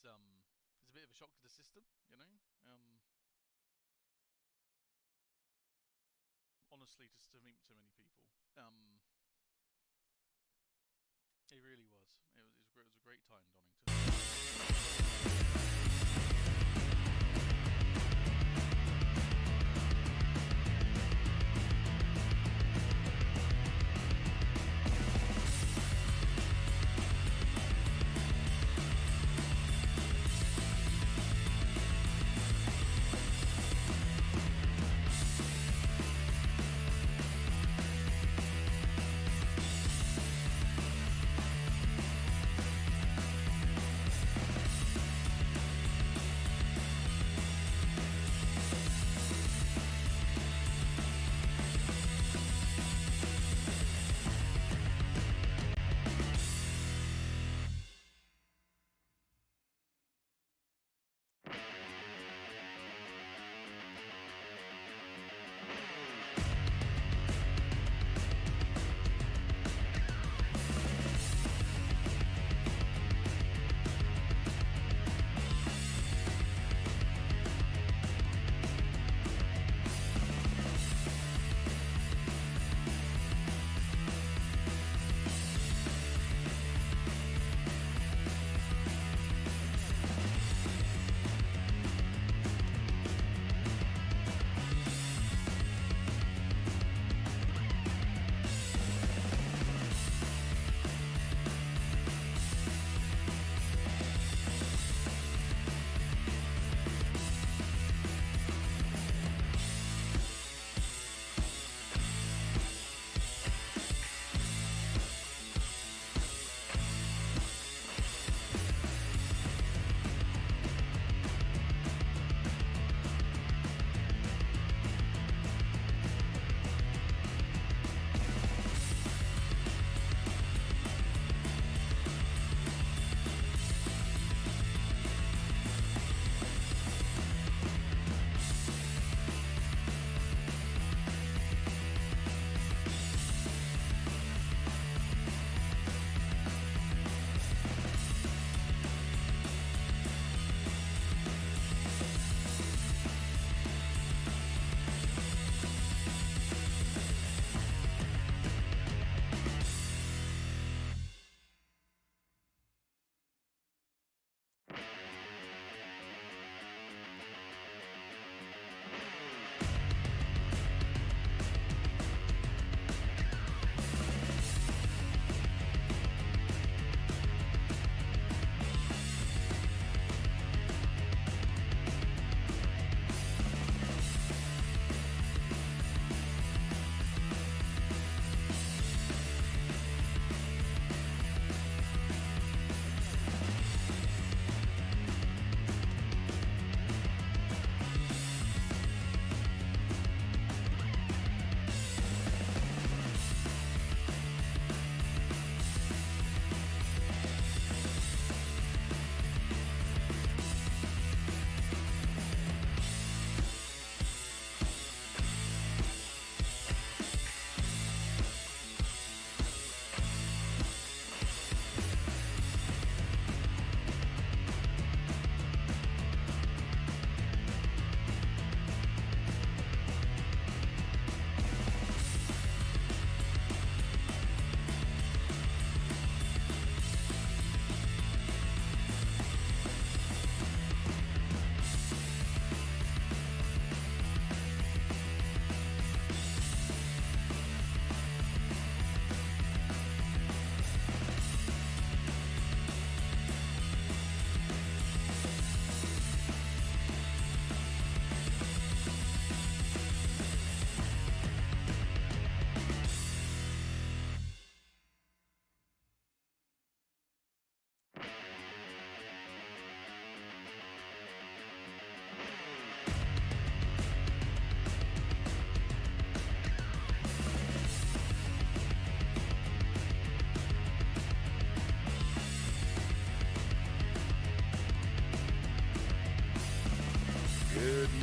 it's a bit of a shock to the system, you know. Honestly, just to meet so many people. It really was. It was a great time, Donington.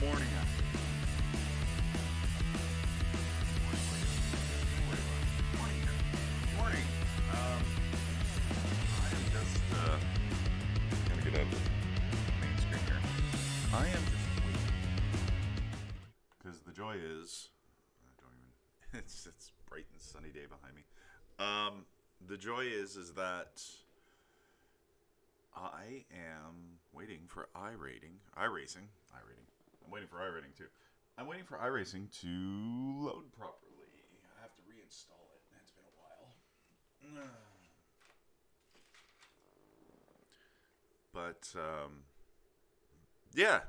Morning. I am just gonna get out of is, I don't even. It's bright and sunny day behind me. The joy is that I am waiting for iRacing. I'm waiting for iRacing too. I'm waiting for iRacing to load properly. I have to reinstall it. It's been a while. But yeah,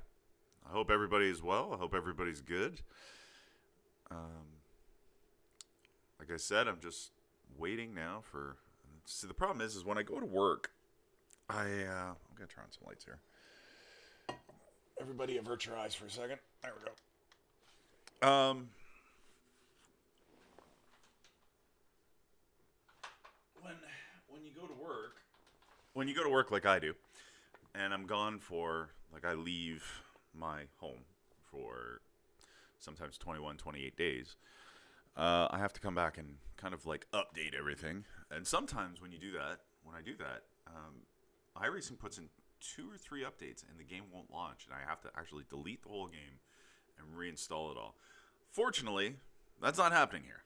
I hope everybody's well. I hope everybody's good. Like I said, I'm just waiting now for. See, the problem is when I go to work, I'm gonna turn on some lights here. Everybody avert your eyes for a second. There we go. When you go to work like I do, and I'm gone for, like, I leave my home for sometimes 21, 28 days, I have to come back and kind of like update everything. And sometimes when I do that, iRacing puts in 2 or 3 updates and the game won't launch, and I have to actually delete the whole game and reinstall it all. Fortunately, that's not happening here.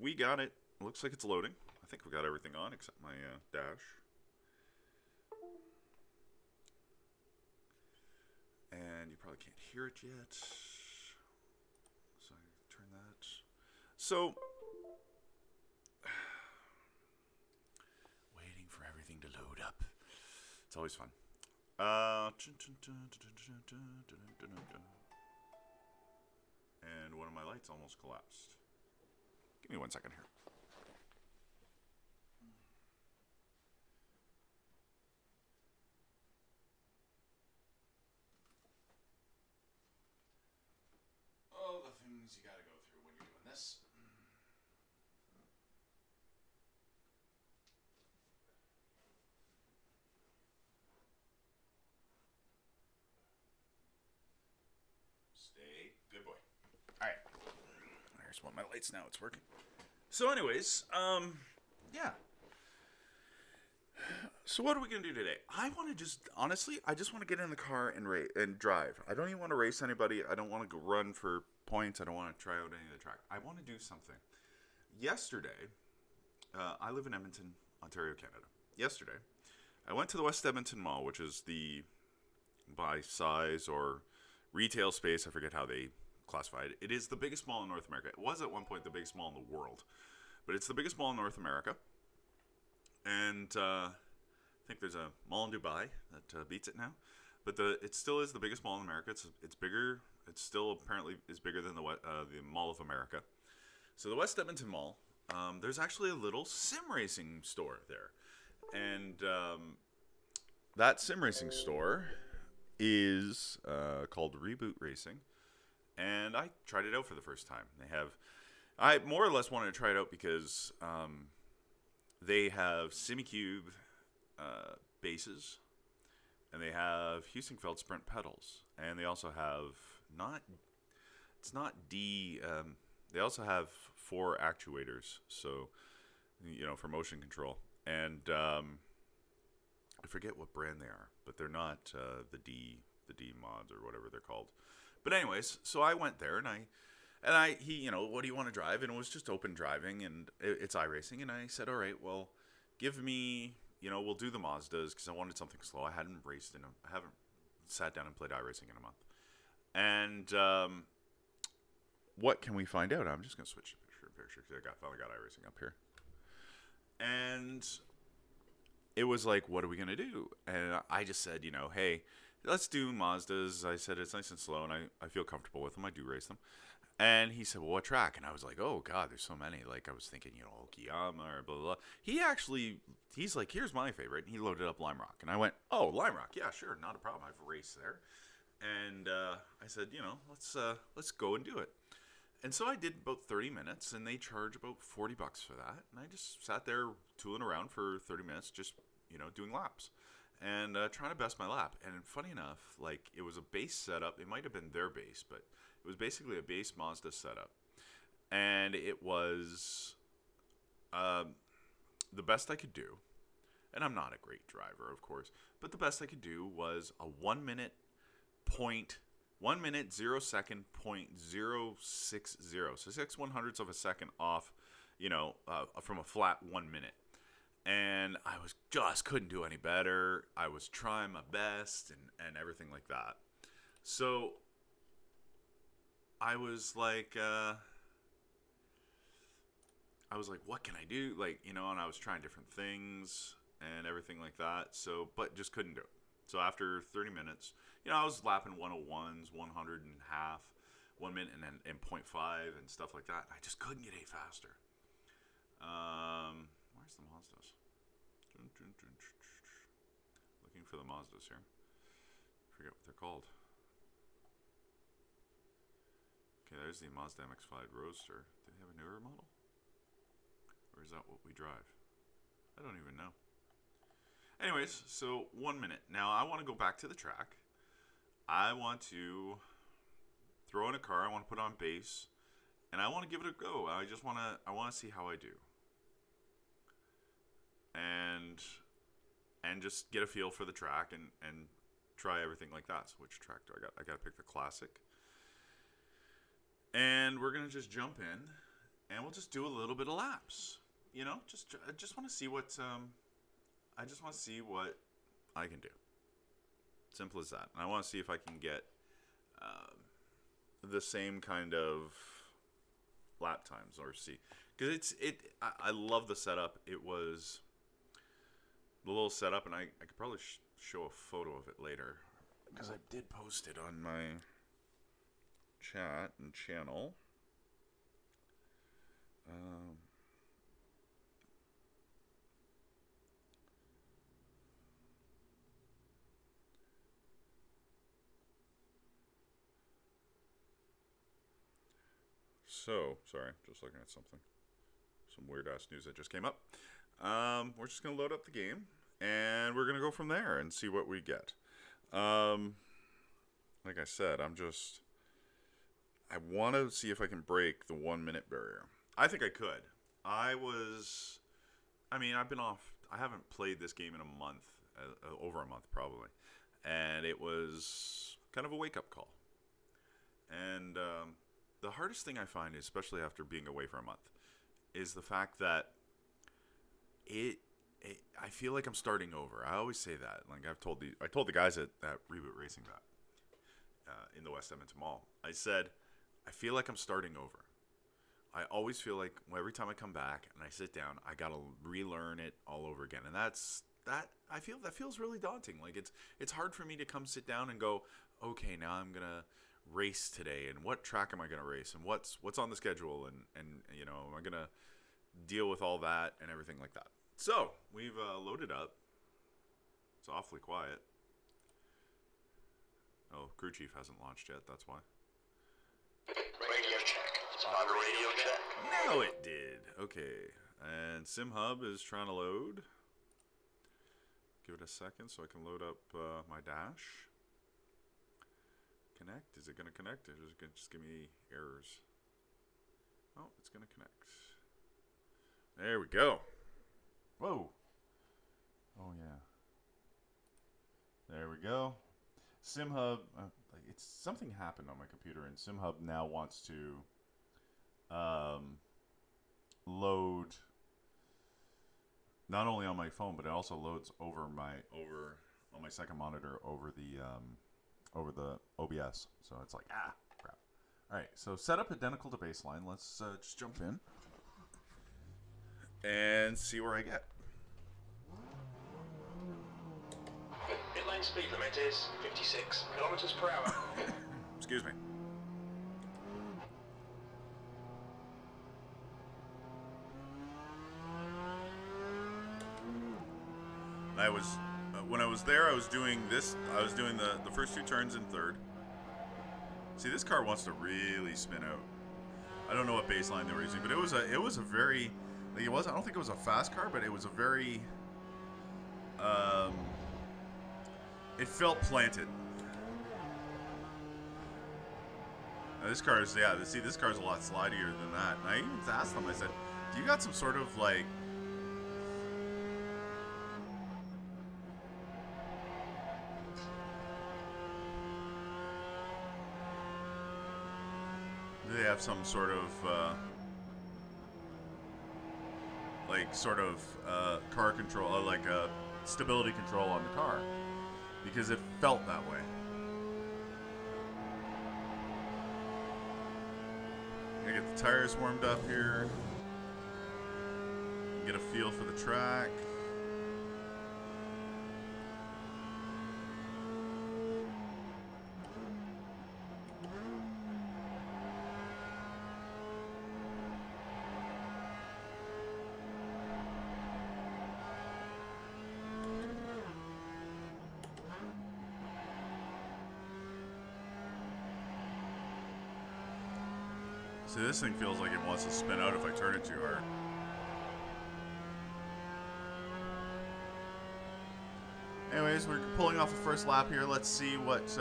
We got it. Looks like it's loading. I think we got everything on except my dash. And you probably can't hear it yet. So I turn that. So, waiting for everything to load up. It's always fun. And one of my lights almost collapsed. Give me 1 second here. All the things you gotta go through when you're doing this. Stay. Good boy. Alright. There's one of my lights now. It's working. So anyways, yeah. So what are we going to do today? I want to just, honestly, I just want to get in the car and drive. I don't even want to race anybody. I don't want to go run for points. I don't want to try out any of the track. I want to do something. Yesterday, I live in Edmonton, Ontario, Canada. Yesterday, I went to the West Edmonton Mall, which is the, by size or retail space, I forget how they classify it. It is the biggest mall in North America. It was at one point the biggest mall in the world, but it's the biggest mall in North America. And I think there's a mall in Dubai that beats it now, but it still is the biggest mall in America. It's bigger. It still apparently is bigger than the Mall of America. So the West Edmonton Mall, there's actually a little sim racing store there, and that sim racing store is called Reboot Racing, and I tried it out for the first time. I more or less wanted to try it out because they have simicube bases, and they have Heusinkfeld sprint pedals, and they also have they also have 4 actuators, so for motion control, and I forget what brand they are, but they're not the D mods or whatever they're called. But anyways, so I went there and he what do you want to drive? And it was just open driving, and it's iRacing, and I said, all right, well, give me, we'll do the Mazdas because I wanted something slow. I haven't sat down and played iRacing in a month. And what can we find out? I'm just gonna switch the picture because I finally got iRacing up here. And it was like, what are we gonna do? And I just said, hey, let's do Mazdas. I said it's nice and slow, and I feel comfortable with them. I do race them. And he said, well, what track? And I was like, oh, God, there's so many. Like, I was thinking, Okayama or blah, blah, blah. He's like, here's my favorite. And he loaded up Limerock. And I went, oh, Limerock. Yeah, sure. Not a problem. I've raced there. And I said, let's go and do it. And so I did about 30 minutes, and they charge about $40 for that. And I just sat there tooling around for 30 minutes, just, doing laps. And trying to best my lap. And funny enough, like, it was a base setup. It might have been their base, but it was basically a base Mazda setup. And it was the best I could do. And I'm not a great driver, of course. But the best I could do was a 1 minute point 1 minute 0 second .060. So 6/100ths of a second off, from a flat 1 minute. And I just couldn't do any better. I was trying my best and everything like that. So I was like, what can I do? And I was trying different things and everything like that. So, but just couldn't do it. So after 30 minutes, I was lapping 101s, 100 and half, 1 minute and 0.5 and stuff like that. I just couldn't get any faster. Where's the Mazdas? Looking for the Mazdas here. Forget what they're called. Okay, there's the Mazda MX-5 Roadster. Do they have a newer model? Or is that what we drive? I don't even know. Anyways, so 1 minute. Now I want to go back to the track. I want to throw in a car. I want to put on base, and I want to give it a go. I want to see how I do, and just get a feel for the track and try everything like that. So which track do I got? I got to pick the classic, and we're gonna just jump in, and we'll just do a little bit of laps. I just want to see what I just want to see what I can do. Simple as that. And I want to see if I can get the same kind of lap times, or see, because I love the setup. It was the little setup, and I could probably show a photo of it later, because I did post it on my chat and channel. So, sorry, just looking at something. Some weird-ass news that just came up. We're just going to load up the game, and we're going to go from there and see what we get. Like I said, I want to see if I can break the 1 minute barrier. I think I could. I've been off. I haven't played this game in a month, over a month probably. And it was kind of a wake-up call. And the hardest thing I find, especially after being away for a month, is the fact that I feel like I'm starting over. I always say that. Like I told the guys at Reboot Racing that in the West Edmonton Mall. I said, I feel like I'm starting over. I always feel like every time I come back and I sit down, I gotta relearn it all over again, and I feel that feels really daunting. Like it's hard for me to come sit down and go, okay, now I'm gonna race today, and what track am I gonna race, and what's on the schedule, and am I gonna deal with all that and everything like that. So we've loaded up. It's awfully quiet. Oh, crew chief hasn't launched yet. That's why. Radio check. Survivor radio check. No, it did. Okay, and SimHub is trying to load. Give it a second so I can load up my dash. Connect? Is it going to connect? Or is it going to just give me errors? Oh, it's going to connect. There we go. Whoa. Oh, yeah. There we go. SimHub, something happened on my computer, and SimHub now wants to load not only on my phone, but it also loads over on my second monitor over the OBS. So it's like, crap. All right, so setup identical to baseline. Let's just jump in and see where I get. Pit lane speed limit is 56 kilometers per hour. Excuse me. When I was there, I was doing this. I was doing the first two turns in third. See, this car wants to really spin out. I don't know what baseline they were using, but it was a very, like it was. I don't think it was a fast car, but it was a very. It felt planted. Now this car is, see, this car's a lot slidier than that. And I even asked them. I said, "Do you got some sort of like?" they have some sort of car control, like a stability control on the car, because it felt that way. I get the tires warmed up here. Get a feel for the track. See, this thing feels like it wants to spin out if I turn it too hard. Anyways, we're pulling off the first lap here. Let's see what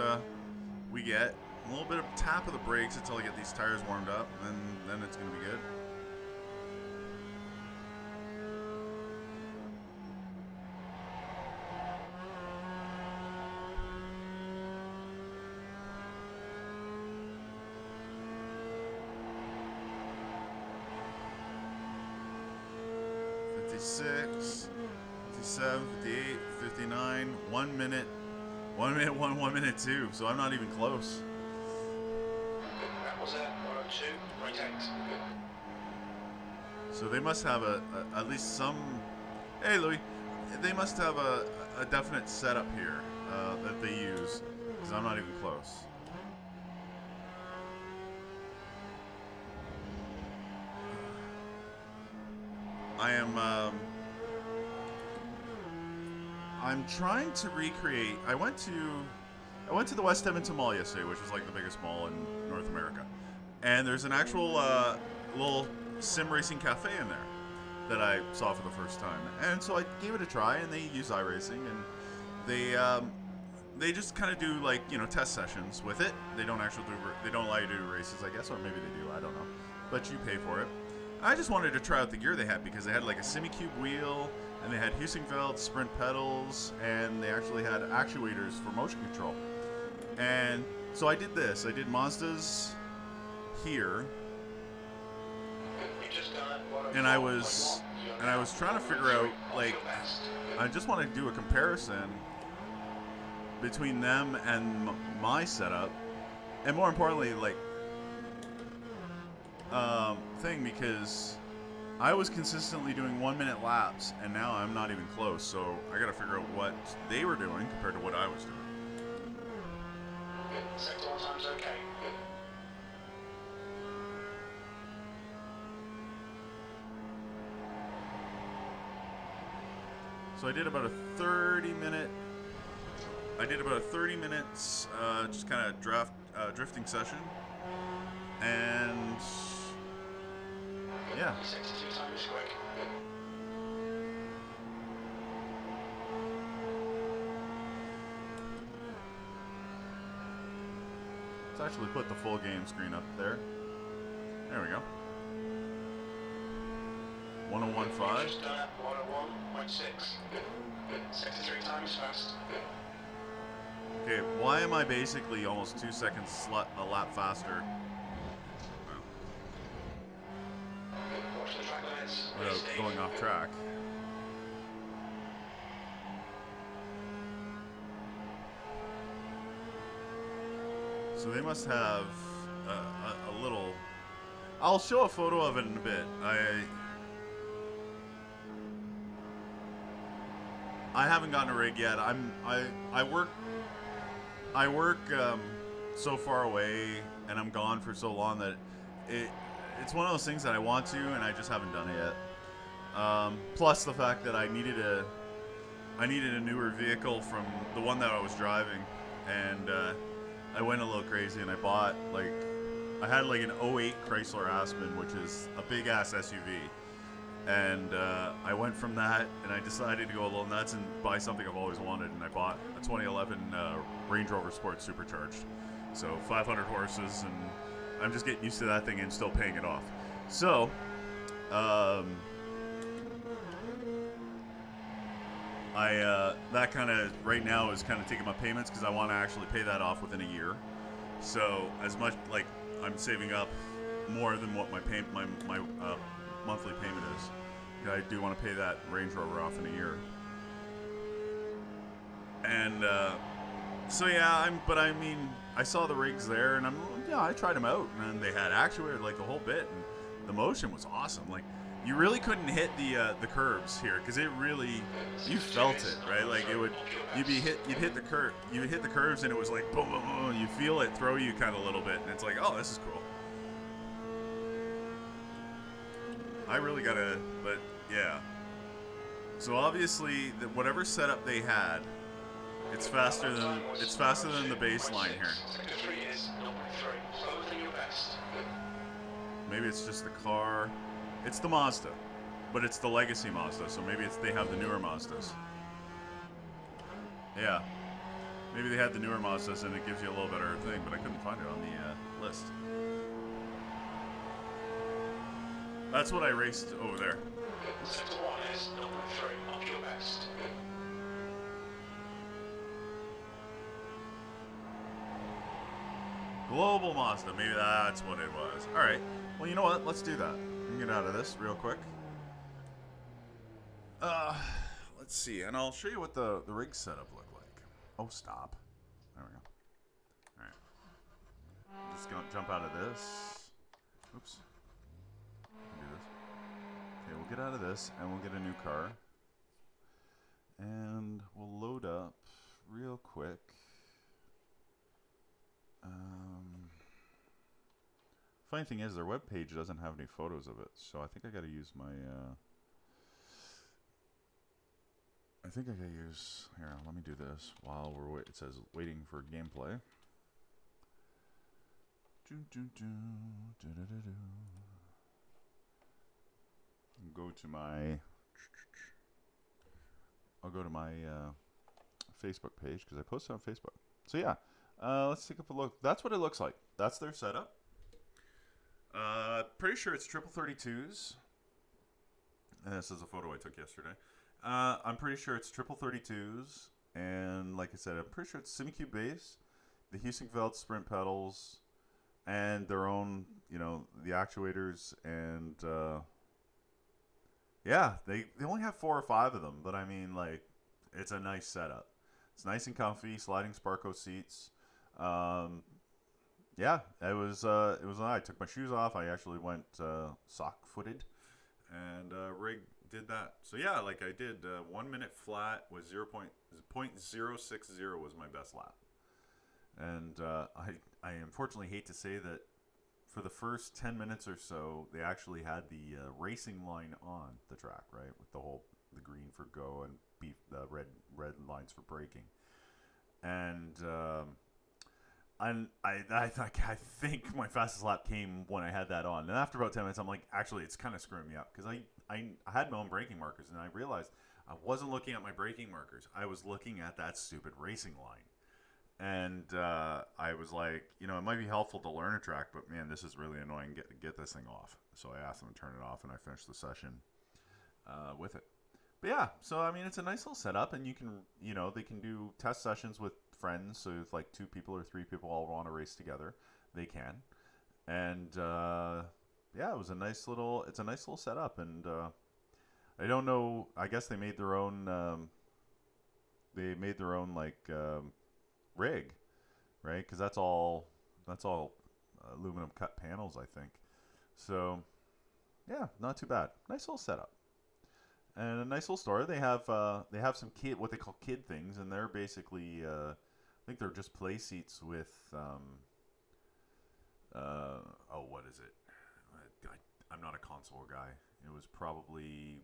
we get. A little bit of tap of the brakes until I get these tires warmed up, and then it's going to be good. .56, 57, 58, 59, 1 minute, 1 minute 2, so I'm not even close. That was it, 102, retakes. So they must have at least some, hey Louis, they must have a definite setup here that they use, because I'm not even close. I'm trying to recreate. I went to the West Edmonton Mall yesterday, which is like the biggest mall in North America, and there's an actual little sim racing cafe in there that I saw for the first time, and so I gave it a try. And they use iRacing, and they just kind of do, like, you know, test sessions with it. They don't actually they don't allow you to do races, I guess, or maybe they do. I don't know, but you pay for it. I just wanted to try out the gear they had, because they had like a simicube wheel, and they had Husingfeld sprint pedals, and they actually had actuators for motion control. And so I did this. I did Mazdas here, and I was trying to figure out, like, I just want to do a comparison between them and my setup, and more importantly, like, thing, because I was consistently doing 1 minute laps, and now I'm not even close, so I gotta figure out what they were doing compared to what I was doing. Good. Sector on time's okay. Good. So I did about a 30 minutes just kind of drifting session, and yeah. 62 time is quick. Let's actually put the full game screen up there. There we go. 101.5. Just done at 101.6. Good. Good. 63 times fast. Good. Okay, why am I basically almost 2 seconds a lap faster Watch the track limits. without going off track? So they must have a little. I'll show a photo of it in a bit. I haven't gotten a rig yet. I work so far away, and I'm gone for so long that it's one of those things that I want to, and I just haven't done it yet. Plus the fact that I needed a newer vehicle from the one that I was driving, and I went a little crazy, and I bought, like, I had like an 08 Chrysler Aspen, which is a big ass SUV. And I went from that, and I decided to go a little nuts and buy something I've always wanted, and I bought a 2011 Range Rover Sport Supercharged. So 500 horses, and I'm just getting used to that thing and still paying it off. So, that kind of, right now, is kind of taking my payments, because I want to actually pay that off within a year. So, as much, like, I'm saving up more than what my monthly payment is. I do want to pay that Range Rover off in a year. And so yeah, I saw the rigs there, and I tried them out, and they had actuator like the whole bit, and the motion was awesome. Like you really couldn't hit the curves here because it really you felt it, right? Like you'd hit the curves, and it was like boom, boom, boom. You feel it throw you kind of a little bit, and it's like, oh, this is cool. I really gotta, but yeah. So obviously, whatever setup they had, it's faster than the baseline here. Maybe it's just the car. It's the Mazda, but it's the legacy Mazda. So maybe they have the newer Mazdas. Yeah, maybe they had the newer Mazdas, and it gives you a little better thing. But I couldn't find it on the list. That's what I raced over there. Sector 1 is 0.3 off your best. Global Mazda, maybe that's what it was. All right. Well, you know what? Let's do that. Let me get out of this real quick. Let's see, and I'll show you what the rig setup looked like. Oh, stop. There we go. All right. I'm just gonna jump out of this. Oops. Do this. Okay, we'll get out of this, and we'll get a new car, and we'll load up real quick. Funny thing is, their webpage doesn't have any photos of it, so I think I gotta use my, here, let me do this while it says waiting for gameplay. I'll go to my Facebook page, because I posted on Facebook. So yeah, let's take a look. That's what it looks like. That's their setup. Pretty sure it's 32s. And this is a photo I took yesterday. I'm pretty sure it's 32s. And like I said, I'm pretty sure it's simicube base, the Husingfeld sprint pedals, and their own, the actuators. And yeah, they only have 4 or 5 of them. But I mean, like, it's a nice setup. It's nice and comfy, sliding Sparco seats. Yeah, it was I took my shoes off. I actually went sock-footed, and rig did that. So yeah, like I did 1 minute flat was 0.060 was my best lap. And I unfortunately hate to say that for the first 10 minutes or so, they actually had the racing line on the track, right, with the green for go and the red lines for braking. And I think my fastest lap came when I had that on. And after about 10 minutes, I'm like, actually, it's kind of screwing me up. Because I had my own braking markers, and I realized I wasn't looking at my braking markers. I was looking at that stupid racing line. And I was like, it might be helpful to learn a track, but man, this is really annoying. Get this thing off. So I asked them to turn it off, and I finished the session with it. But yeah, so I mean, it's a nice little setup, and you can, they can do test sessions with friends. So if like 2 people or 3 people all want to race together, they can. And yeah, it's a nice little setup. And I don't know. I guess they made their own. Like rig, right? Because that's all aluminum cut panels, I think. So yeah, not too bad. Nice little setup. And a nice little store. They have some what they call kid things, and they're basically I think they're just play seats with what is it? I'm not a console guy. It was probably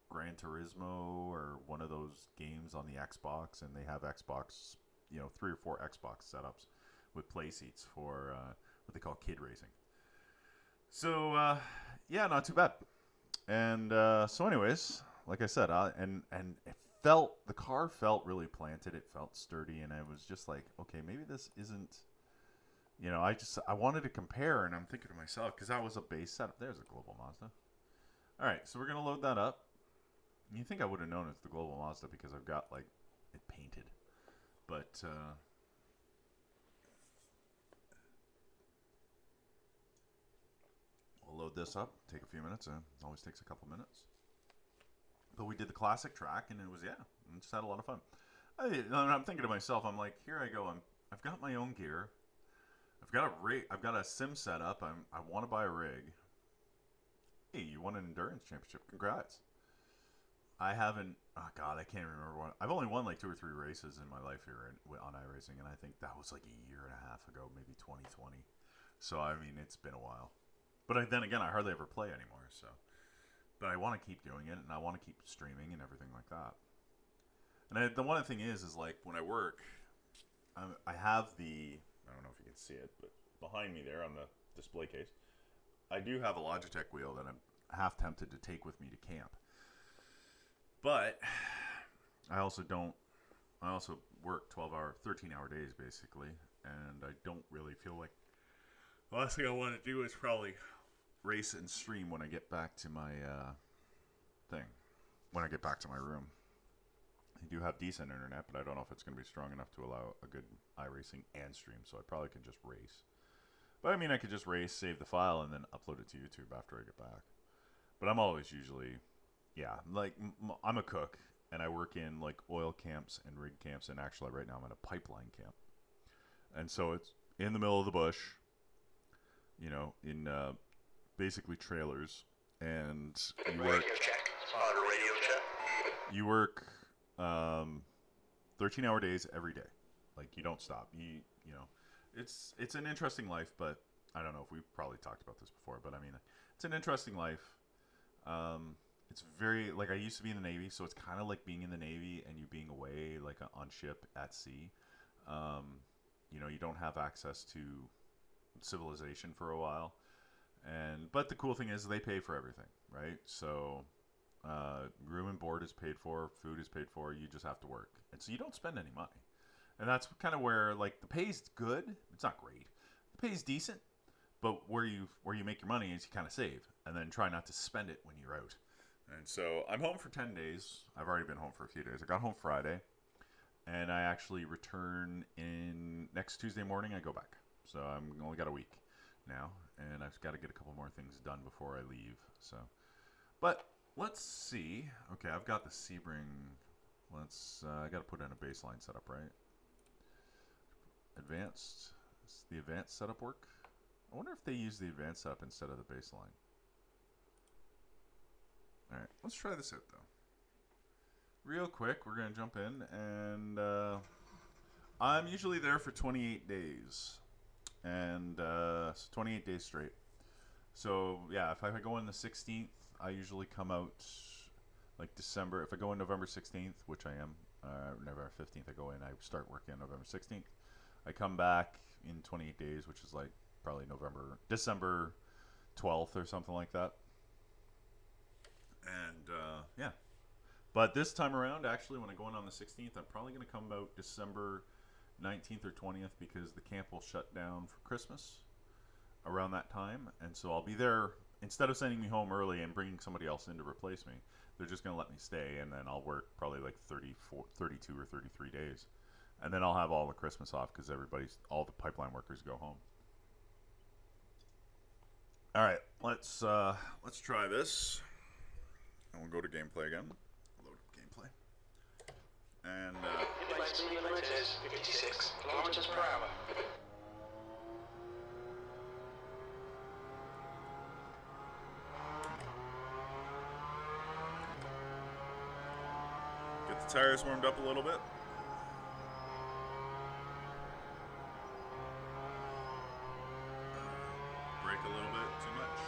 Gran Turismo or one of those games on the Xbox, and they have Xbox, 3 or 4 Xbox setups with play seats for what they call kid racing. So yeah, not too bad. And so anyways, like I said, and the car felt really planted. It felt sturdy, and I was just like, okay, maybe this isn't, I wanted to compare, and I'm thinking to myself, because that was a base setup. There's a Global Mazda. All right, so we're going to load that up. You think I would have known it's the Global Mazda because I've got, like, it painted. But, I'll load this up, take a few minutes, and it always takes a couple minutes. But we did the classic track, and it was, yeah, we just had a lot of fun. I'm thinking to myself, I'm like, here I go, I've got my own gear. I've got a rig, I've got a sim set up, I want to buy a rig. Hey, you won an endurance championship, congrats. I haven't, oh god, I can't remember what, I've only won like 2 or 3 races in my life here on iRacing, and I think that was like a year and a half ago, maybe 2020. So, I mean, it's been a while. But then again, I hardly ever play anymore, so. But I want to keep doing it, and I want to keep streaming and everything like that. And the one thing is like, when I work, I have the, I don't know if you can see it, but behind me there on the display case, I do have a Logitech wheel that I'm half tempted to take with me to camp. But I also work 13-hour days basically, and I don't really feel like, the last thing I want to do is probably race and stream when I get back to my when I get back to my room. I do have decent internet, but I don't know if it's going to be strong enough to allow a good iRacing and stream, so I probably can just race. But I mean, I could just race, save the file, and then upload it to YouTube after I get back. But I'm always usually, yeah, like, I'm a cook, and I work in, like, oil camps and rig camps, and actually right now I'm at a pipeline camp. And so it's in the middle of the bush, you know, in basically trailers, and you work, you work 13-hour days every day. Like, you don't stop. You know, it's an interesting life, but I don't know if we've probably talked about this before, but I mean, it's an interesting life. It's very, like, I used to be in the Navy, so it's kind of like being in the Navy and you being away, like, on ship at sea. You know, you don't have access to civilization for a while. But the cool thing is they pay for everything, right? So room and board is paid for, food is paid for, you just have to work. And so you don't spend any money. And that's kind of where, like, the pay's good. It's not great. The pay's decent. But where you make your money is you kind of save. And then try not to spend it when you're out. And so I'm home for 10 days. I've already been home for a few days. I got home Friday. And I actually return in next Tuesday morning. I go back. So I'm only got a week now. And I've got to get a couple more things done before I leave. So, but let's see. Okay, I've got the Sebring. I got to put in a baseline setup, right? Advanced. Does the advanced setup work? I wonder if they use the advanced setup instead of the baseline. All right, let's try this out though. Real quick, we're gonna jump in, and I'm usually there for 28 days, and so 28 days straight. So yeah, if I go in the 16th, I usually come out like December. If I go in November 16th, which I am, November 15th, I go in. I start working on November 16th. I come back in 28 days, which is like probably December 12th or something like that. And yeah, but this time around, actually, when I go in on the 16th, I'm probably going to come out December 19th or 20th because the camp will shut down for Christmas around that time. And so I'll be there. Instead of sending me home early and bringing somebody else in to replace me, they're just going to let me stay, and then I'll work probably like 32 or 33 days. And then I'll have all the Christmas off because all the pipeline workers go home. All right, let's try this. And we'll go to gameplay again. Load up gameplay. And Midlight speed limit is 56 kilometers per hour. get the tires warmed up a little bit. Brake a little bit too much.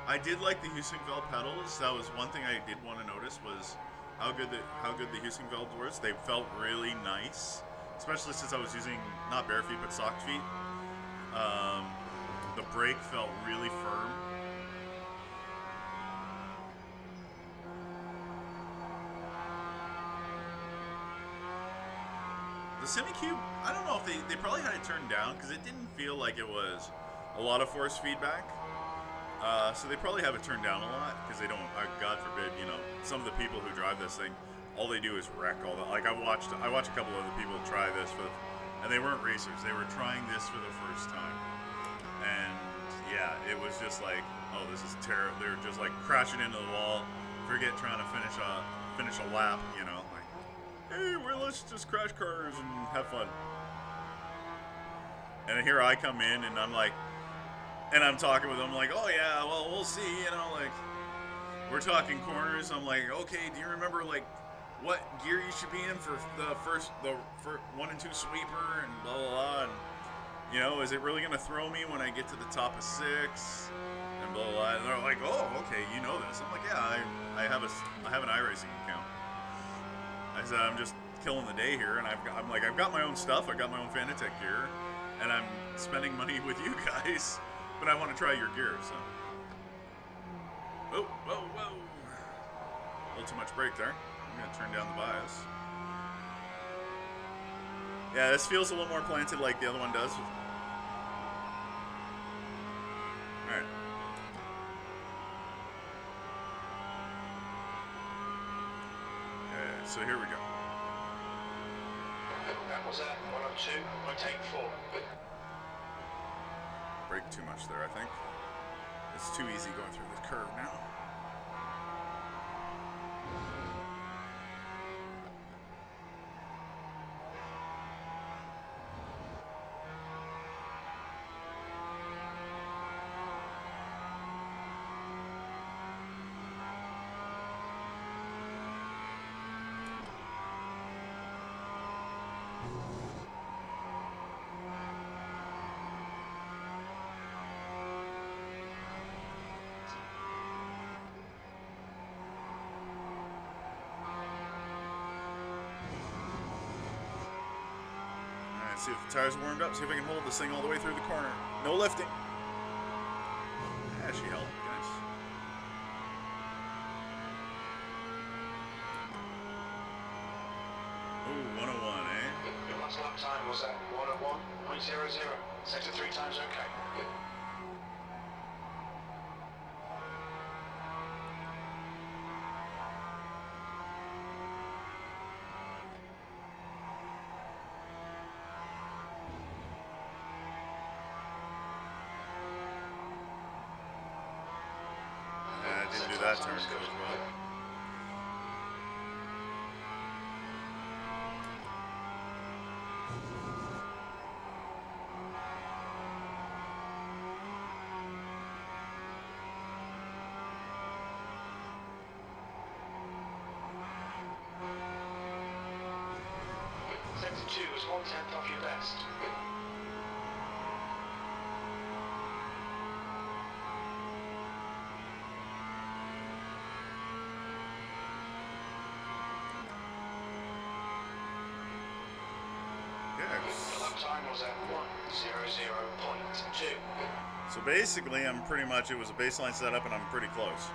I did like the Husingfeld pedals. That was one thing I did want to notice was how good the Husingfeld was. They felt really nice, especially since I was using not bare feet but socked feet. The brake felt really firm. The simicube, I don't know if they probably had it turned down because it didn't feel like it was a lot of force feedback. So they probably have it turned down a lot because they don't, God forbid, you know, some of the people who drive this thing, all they do is wreck all the, like I watched a couple of other people try this and they weren't racers. They were trying this for the first time. And yeah, it was just like, oh, this is terrible. They're just like crashing into the wall. Forget trying to finish a lap, you know. Like, hey, well, let's just crash cars and have fun. And here I come in and I'm like, and I'm talking with them like, oh yeah, well, we'll see, you know, like, we're talking corners. I'm like, okay, do you remember like what gear you should be in for the first 1 and 2 sweeper and blah blah blah, and you know, is it really gonna throw me when I get to the top of 6 and blah blah blah? And they're like, oh, okay, you know this. I'm like, yeah, I have an iRacing account. I said, I'm just killing the day here, and I've got my own stuff. I got my own Fanatec gear, and I'm spending money with you guys, but I want to try your gear. So, whoa, whoa, whoa! A little too much brake there. I'm gonna turn down the bias. Yeah, this feels a little more planted like the other one does. All right. Okay, so here we go. That was at 102. I take 4. Brake too much there, I think. It's too easy going through this curve now. See if the tires are warmed up. See if I can hold this thing all the way through the corner. No lifting. Yeah, she held it, guys. Ooh, 101, eh? Your last lap time was at 101.00. Sector 3 times okay. Didn't do that turn as well. Sector 2 is 1/10 off your best. Time was at 1:00.2. So basically, I'm pretty much, it was a baseline setup and I'm pretty close.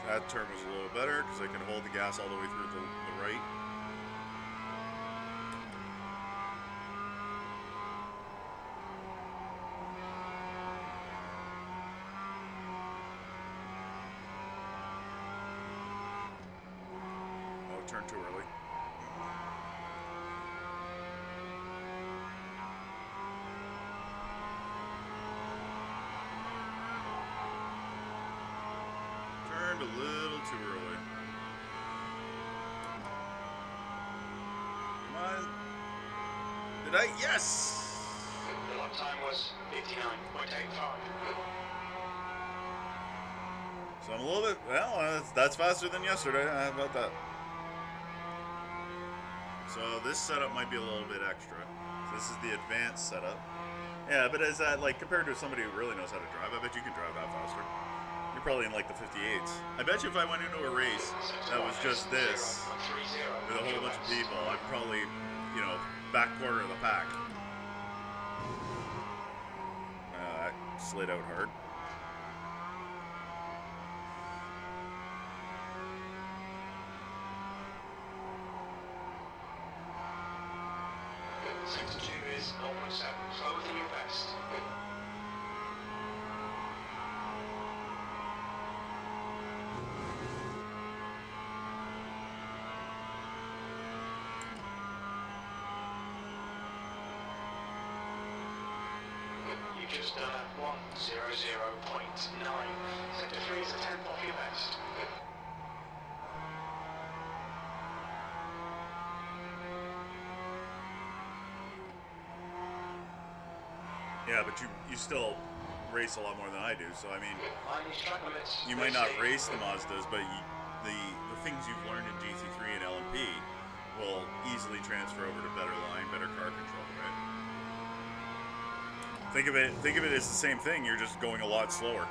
That turn was a little better because I can hold the gas all the way through the right. Turn too early. Turned a little too early. Come on. Did I? Yes! The lap time was 59.85. So I'm a little bit, well, that's faster than yesterday. How about that? So this setup might be a little bit extra. So this is the advanced setup. Yeah, but is that like compared to somebody who really knows how to drive? I bet you can drive that faster. You're probably in like the 58s. I bet you if I went into a race that was just this with a whole bunch of people, I'd probably, you know, back quarter of the pack. That slid out hard. Sector 2 is 0.7, slower than your best. Temperature's done at 100.9. Sector 3 is a 10 off your best. Yeah, but you still race a lot more than I do, so I mean, Track limits. you might not race the Mazdas, but the things you've learned in GT3 and LMP will easily transfer over to better line, better car control, right? Think of it as the same thing, you're just going a lot slower.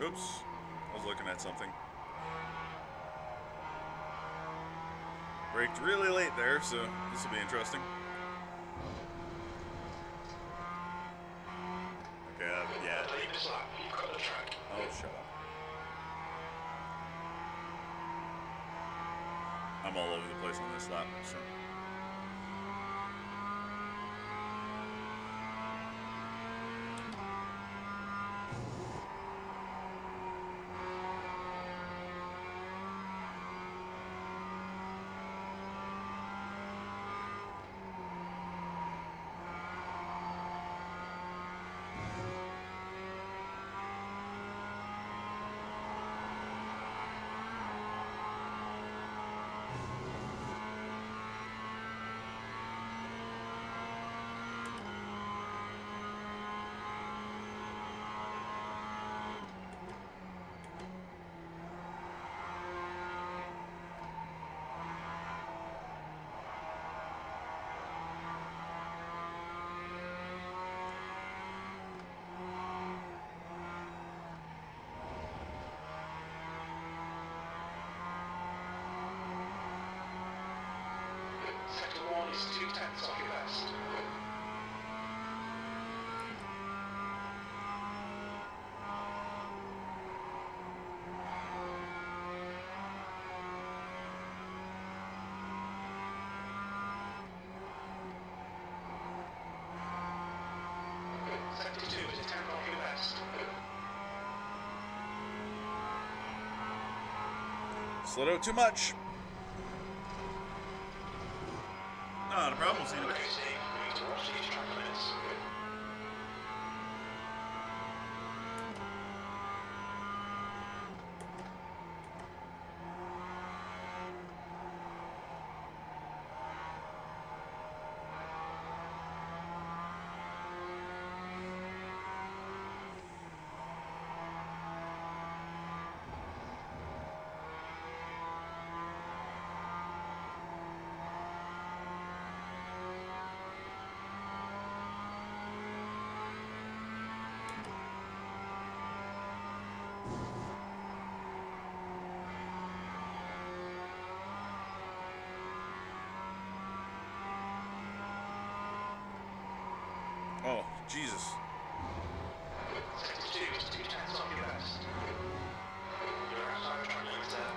Oops, I was looking at something. Braked really late there, so this will be interesting. Okay, yeah. Oh, shut up. I'm all over the place on this lap, so. Sector 1 is 2/10 off your best. Sector 2 is a 10 off your best. Slowed out too much. Not a problem, we'll see you in a bit. Okay, Steve, we need to watch these track limits. Oh, Jesus. Sector 2 is 2/10 off your best. You're outside of track limits there.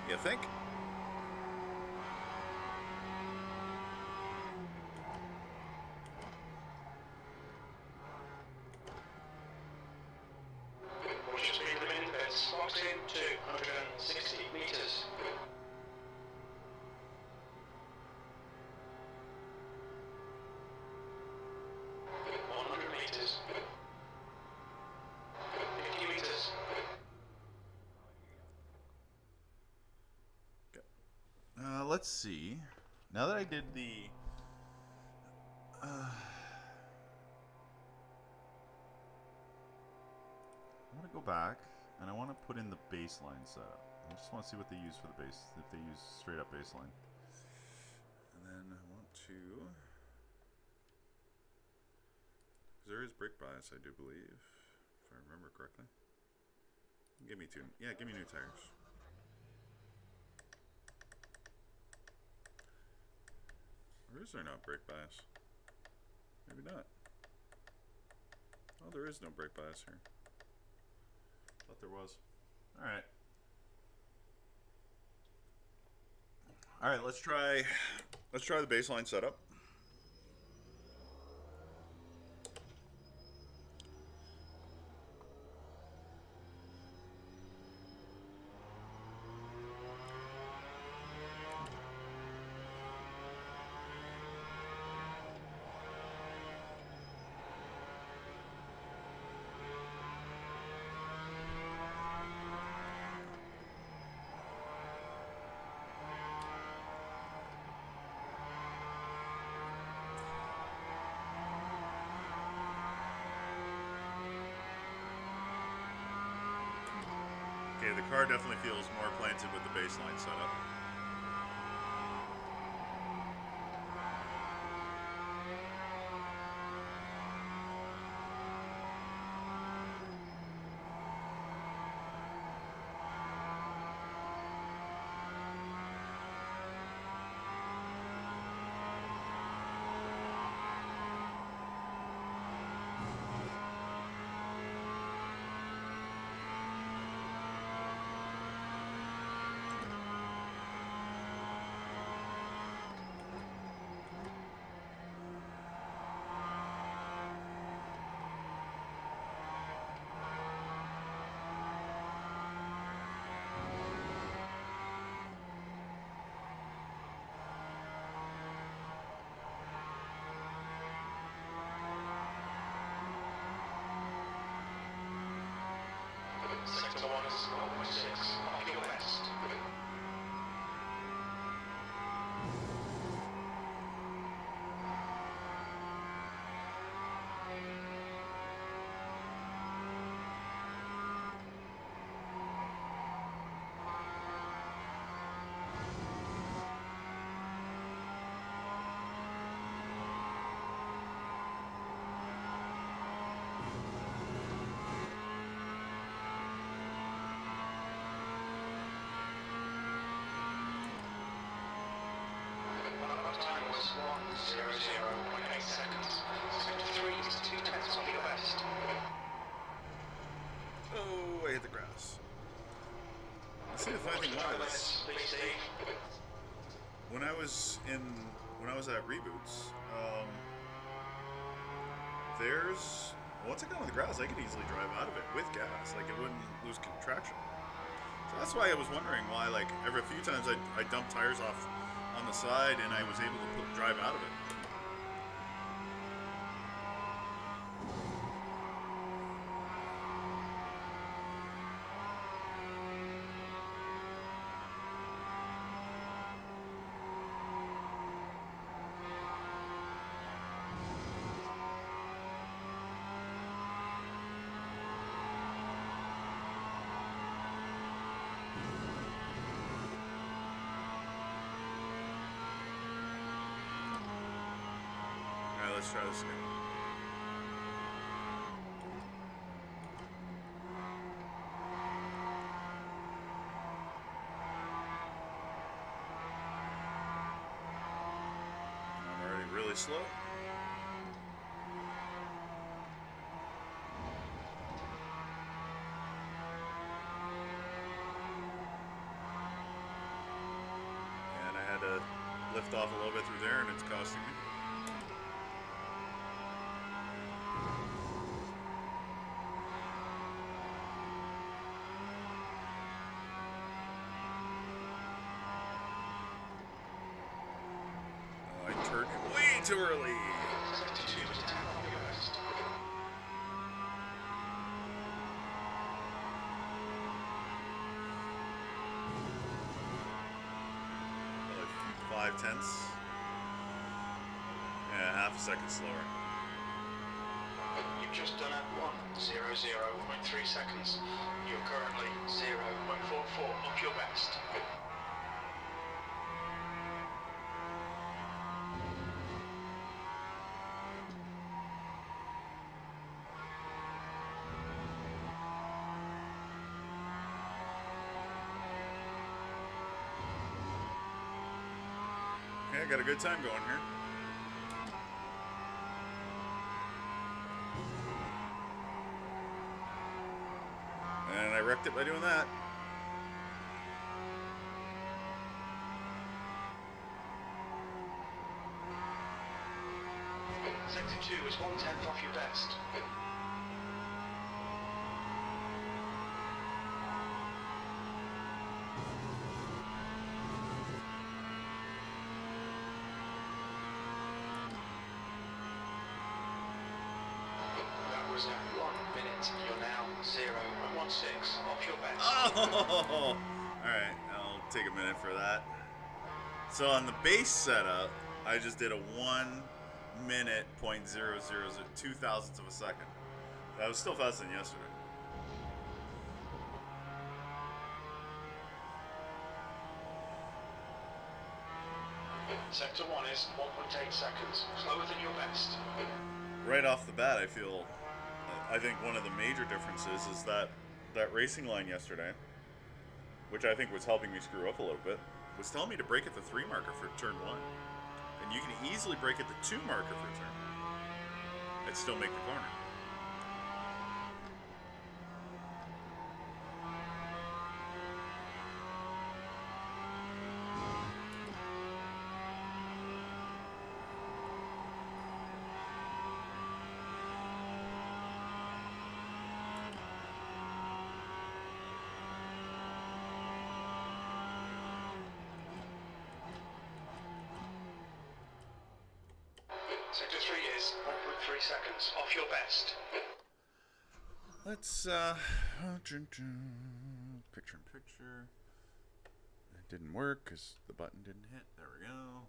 You think? Watch your speed limit in the pits. Box in 260 meters. 100 meters. 50 meters. Let's see. Now that I did the... I want to go back, and I want to put in the baseline setup. I just want to see what they use for the base, if they use straight up baseline. And then I want to... There is brake bias, I do believe, if I remember correctly. Give me two. Yeah, give me new tires. Or is there not brake bias? Maybe not. Oh, there is no brake bias here. Thought there was. All right. All right, let's try the baseline setup. Okay, the car definitely feels more planted with the baseline setup. Sector 1 is 0.6, off your west. Time was 1:00.8 seconds. Sector 3 is 2 tenths off your west. Oh, I hit the grass. See, the funny thing was, Please, Steve. when I was at Reboots, once I got on the grass, I could easily drive out of it with gas. Like, it wouldn't lose traction. So that's why I was wondering why, like, every few times I dumped tires off on the side and I was able to drive out of it. Let's try this again. I'm already really slow. And I had to lift off a little bit through there, and it's costing me. Too early. Sector 2 is 10 off your west. 5 tenths. Yeah, half a second slower. You've just done at 1:00.3 seconds. You're currently 0.44 off your best. Okay, I got a good time going here. wrecked it by doing that. Sector 2 is 1/10 off your best. That was at 1 minute. You're now 0.16 off your best. Oh! Alright, I'll take a minute for that. So on the base setup, I just did a 1 minute .000 2 thousandths of a second. That was still faster than yesterday. Sector 1 is 1.8 seconds, slower than your best. Right off the bat, I think one of the major differences is that racing line yesterday, which I think was helping me screw up a little bit, was telling me to brake at the 3 marker for turn 1. And you can easily brake at the 2 marker for turn. And still make the corner. Sector 3 is 1.3 seconds off your best. Let's, picture in picture. It didn't work because the button didn't hit. There we go.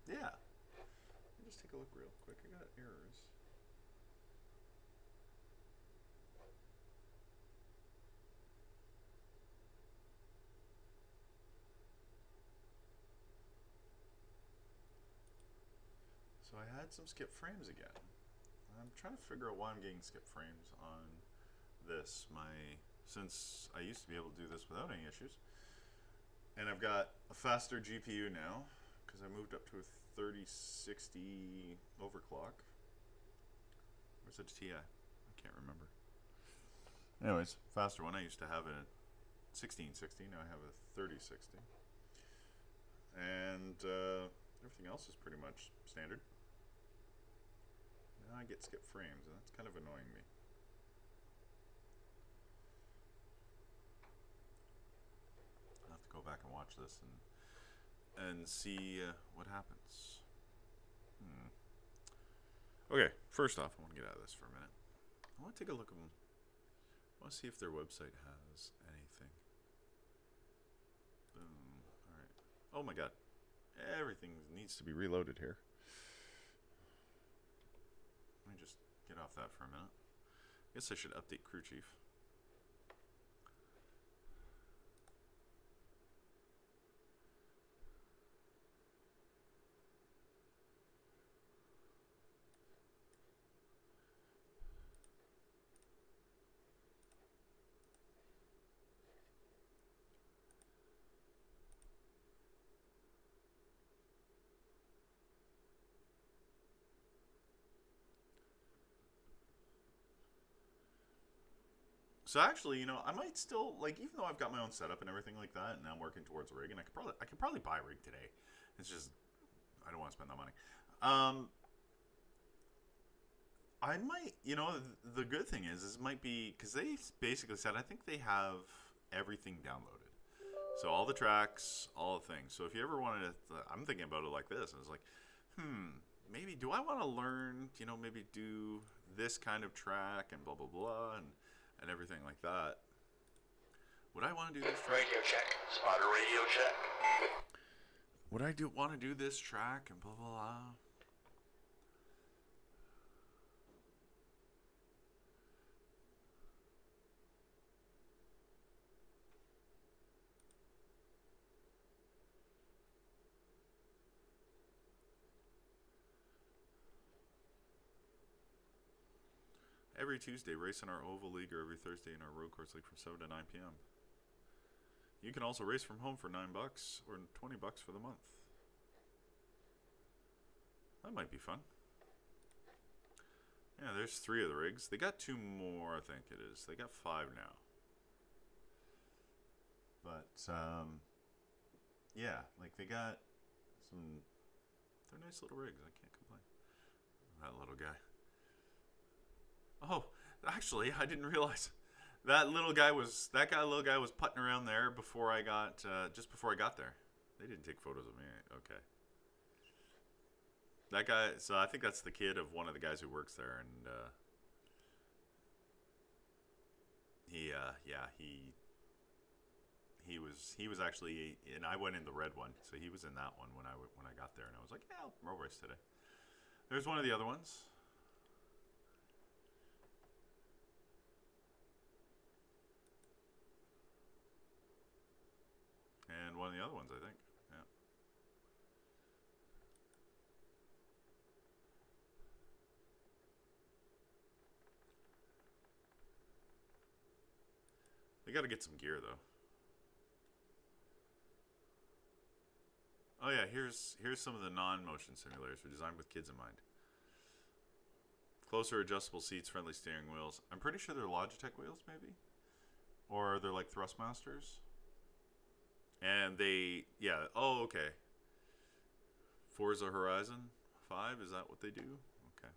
Yeah. Let me just take a look real quick. I got errors. So I had some skip frames again. I'm trying to figure out why I'm getting skip frames on this. Since I used to be able to do this without any issues. And I've got a faster GPU now because I moved up to a 3060 overclock. Where's it TI? I can't remember. Anyways, faster one. I used to have a 1660. Now I have a 3060. And everything else is pretty much standard. Now I get skip frames, and that's kind of annoying me. I'll have to go back and watch this and see what happens. Okay, first off, I want to get out of this for a minute. I want to take a look at them. I want to see if their website has anything. Boom. All right. Oh my God. Everything needs to be reloaded here. Let me just get off that for a minute. I guess I should update crew chief. So actually, you know, I might still, like, even though I've got my own setup and everything like that, and I'm working towards a rig, and I could probably buy a rig today. It's just, I don't want to spend that money. I might, you know, the good thing is it might be, because they basically said, I think they have everything downloaded. So all the tracks, all the things. So if you ever wanted to, I'm thinking about it like this, and it's like, maybe, do I want to learn, you know, maybe do this kind of track and blah, blah, blah, and everything like that. Would I want to do this track? Radio check. Spider radio check. Would I want to do this track and blah, blah, blah? Every Tuesday, race in our Oval League, or every Thursday in our Road Course League from 7 to 9 p.m. You can also race from home for $9 or $20 for the month. That might be fun. Yeah, there's 3 of the rigs. They got 2 more, I think it is. They got 5 now. But, yeah, like they got some, they're nice little rigs. I can't complain. That little guy. Oh, actually, I didn't realize that little guy was putting around there before I got, just before I got there. They didn't take photos of me. Okay. That guy, so I think that's the kid of one of the guys who works there, and he was actually, and I went in the red one, so he was in that one when I got there, and I was like, yeah, I'll roll race today. There's one of the other ones. And one of the other ones, I think. Yeah. They got to get some gear, though. Oh yeah, here's some of the non-motion simulators were designed with kids in mind. Closer adjustable seats, friendly steering wheels. I'm pretty sure they're Logitech wheels, maybe? Or they're like Thrustmasters. And they, yeah, oh, okay. Forza Horizon 5, is that what they do? Okay.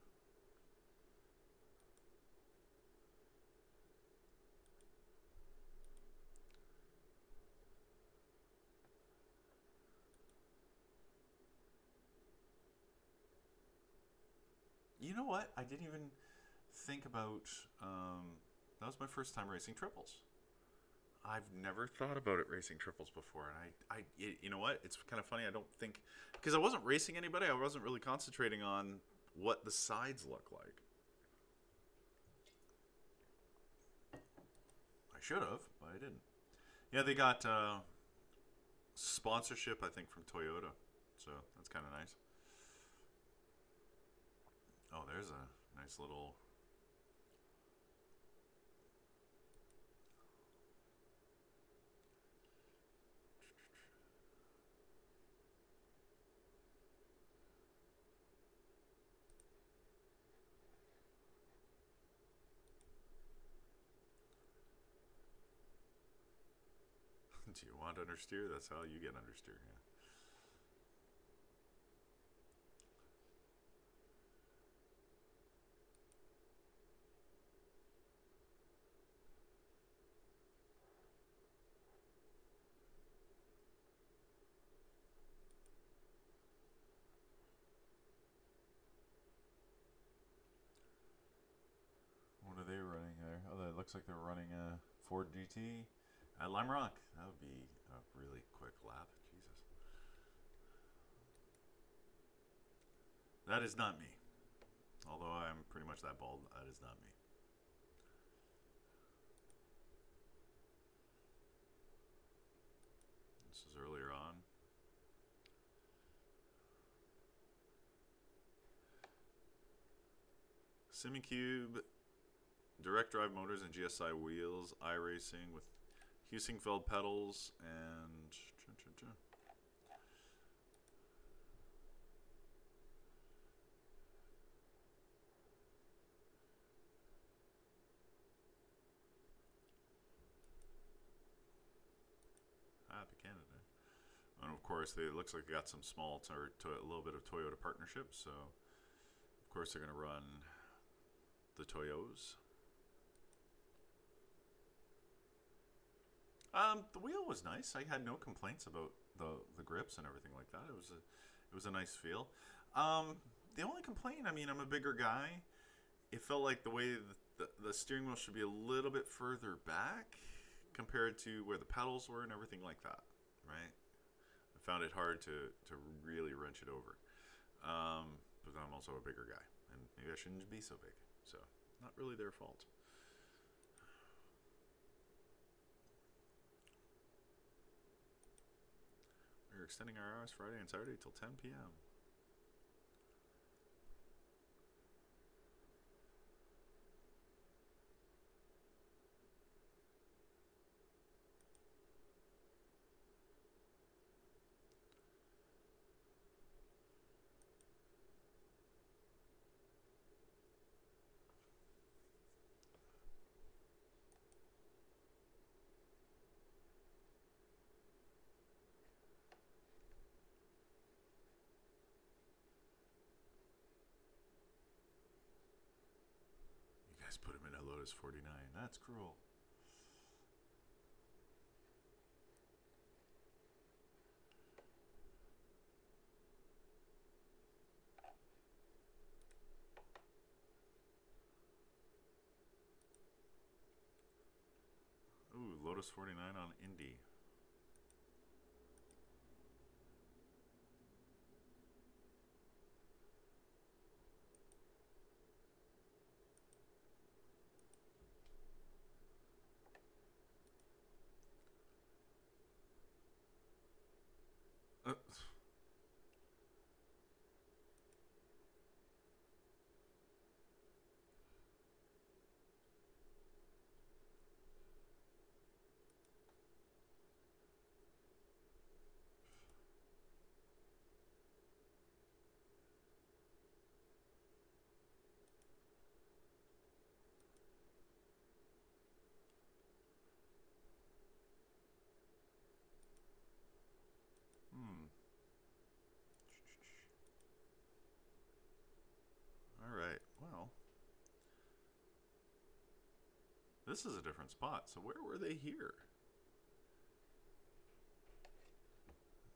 You know what? I didn't even think about, that was my first time racing triples. I've never thought about it racing triples before, and you know what? It's kind of funny. I don't think, because I wasn't racing anybody, I wasn't really concentrating on what the sides look like. I should have, but I didn't. Yeah, they got sponsorship, I think, from Toyota, so that's kind of nice. Oh, there's a nice little. Do you want understeer? That's how you get understeer, yeah. What are they running there? Oh, that looks like they're running a Ford GT at Limerock. That would be a really quick lap. Jesus. That is not me. Although I'm pretty much that bald, that is not me. This is earlier on. Simicube, direct drive motors and GSI wheels, iRacing with Husingfeld pedals, and happy Canada. And of course, it looks like they got some small to a little bit of Toyota partnership, so of course they're going to run the Toyos. The wheel was nice. I had no complaints about the grips and everything like that. It was a nice feel. The only complaint, I mean, I'm a bigger guy. It felt like the way the steering wheel should be a little bit further back compared to where the pedals were and everything like that, right? I found it hard to really wrench it over. But I'm also a bigger guy, and maybe I shouldn't be so big. So, not really their fault. We're extending our hours Friday and Saturday till 10 p.m. Lotus 49. That's cruel. Ooh, Lotus 49 on Indy. Uh. All right. Well, this is a different spot. So where were they here?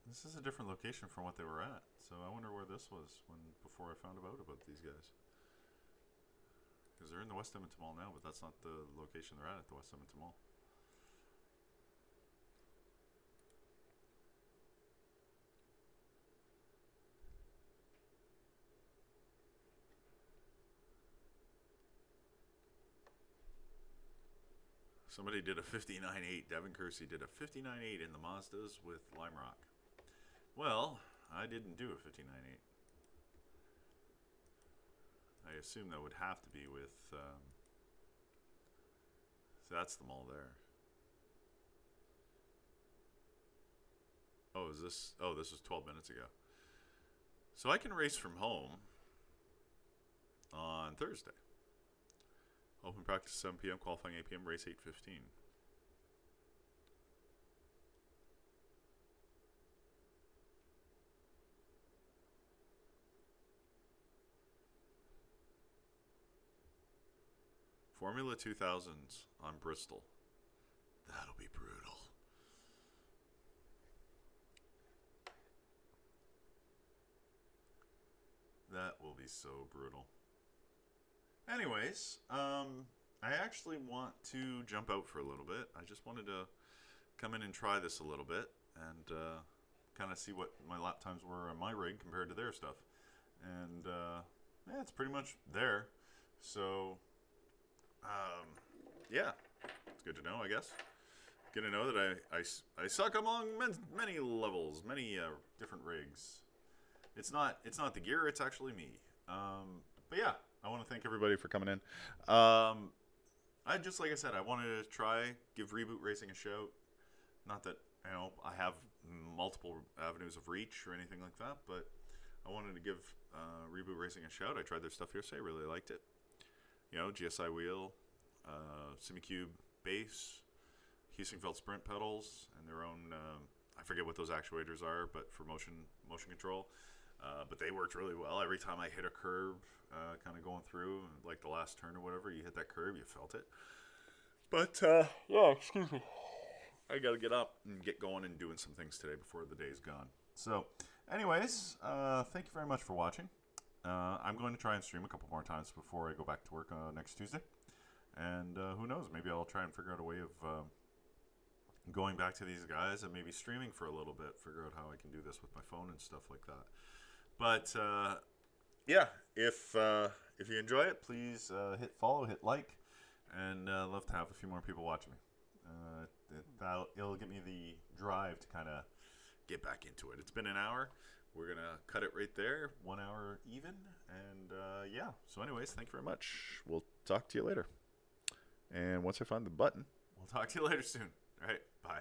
This is a different location from what they were at. So I wonder where this was before I found out about these guys. Because they're in the West Edmonton Mall now, but that's not the location they're at the West Edmonton Mall. Somebody did a 59.8. Devin Kersey did a 59.8 in the Mazdas with Limerock. Well, I didn't do a 59.8. I assume that would have to be with... so that's the mall there. Oh, is this... Oh, this was 12 minutes ago. So I can race from home on Thursday. Open practice 7 p.m., qualifying 8 p.m., race 8:15. Formula 2000s on Bristol. That'll be brutal. That will be so brutal. Anyways, I actually want to jump out for a little bit. I just wanted to come in and try this a little bit and kind of see what my lap times were on my rig compared to their stuff. And yeah, it's pretty much there. So, yeah, it's good to know, I guess. Good to know that I suck among many levels, many different rigs. It's not the gear, it's actually me. But yeah, I want to thank everybody for coming in. Like I said, I wanted to give Reboot Racing a shout. Not that, I have multiple avenues of reach or anything like that, but I wanted to give Reboot Racing a shout. I tried their stuff yesterday, really liked it. GSI wheel, simicube base, Husingfeld sprint pedals, and their own, I forget what those actuators are, but for motion control. But they worked really well. Every time I hit a curb, kind of going through, like the last turn or whatever, you hit that curb, you felt it. But, yeah, excuse me. I got to get up and get going and doing some things today before the day's gone. So, anyways, thank you very much for watching. I'm going to try and stream a couple more times before I go back to work next Tuesday. And who knows, maybe I'll try and figure out a way of going back to these guys and maybe streaming for a little bit, figure out how I can do this with my phone and stuff like that. But yeah, if you enjoy it, please hit follow, hit like, and love to have a few more people watching me. It'll give me the drive to kind of get back into it. It's been an hour. We're gonna cut it right there, 1 hour even, and yeah. So, anyways, thank you very much. We'll talk to you later. And once I find the button, we'll talk to you later soon. All right, bye.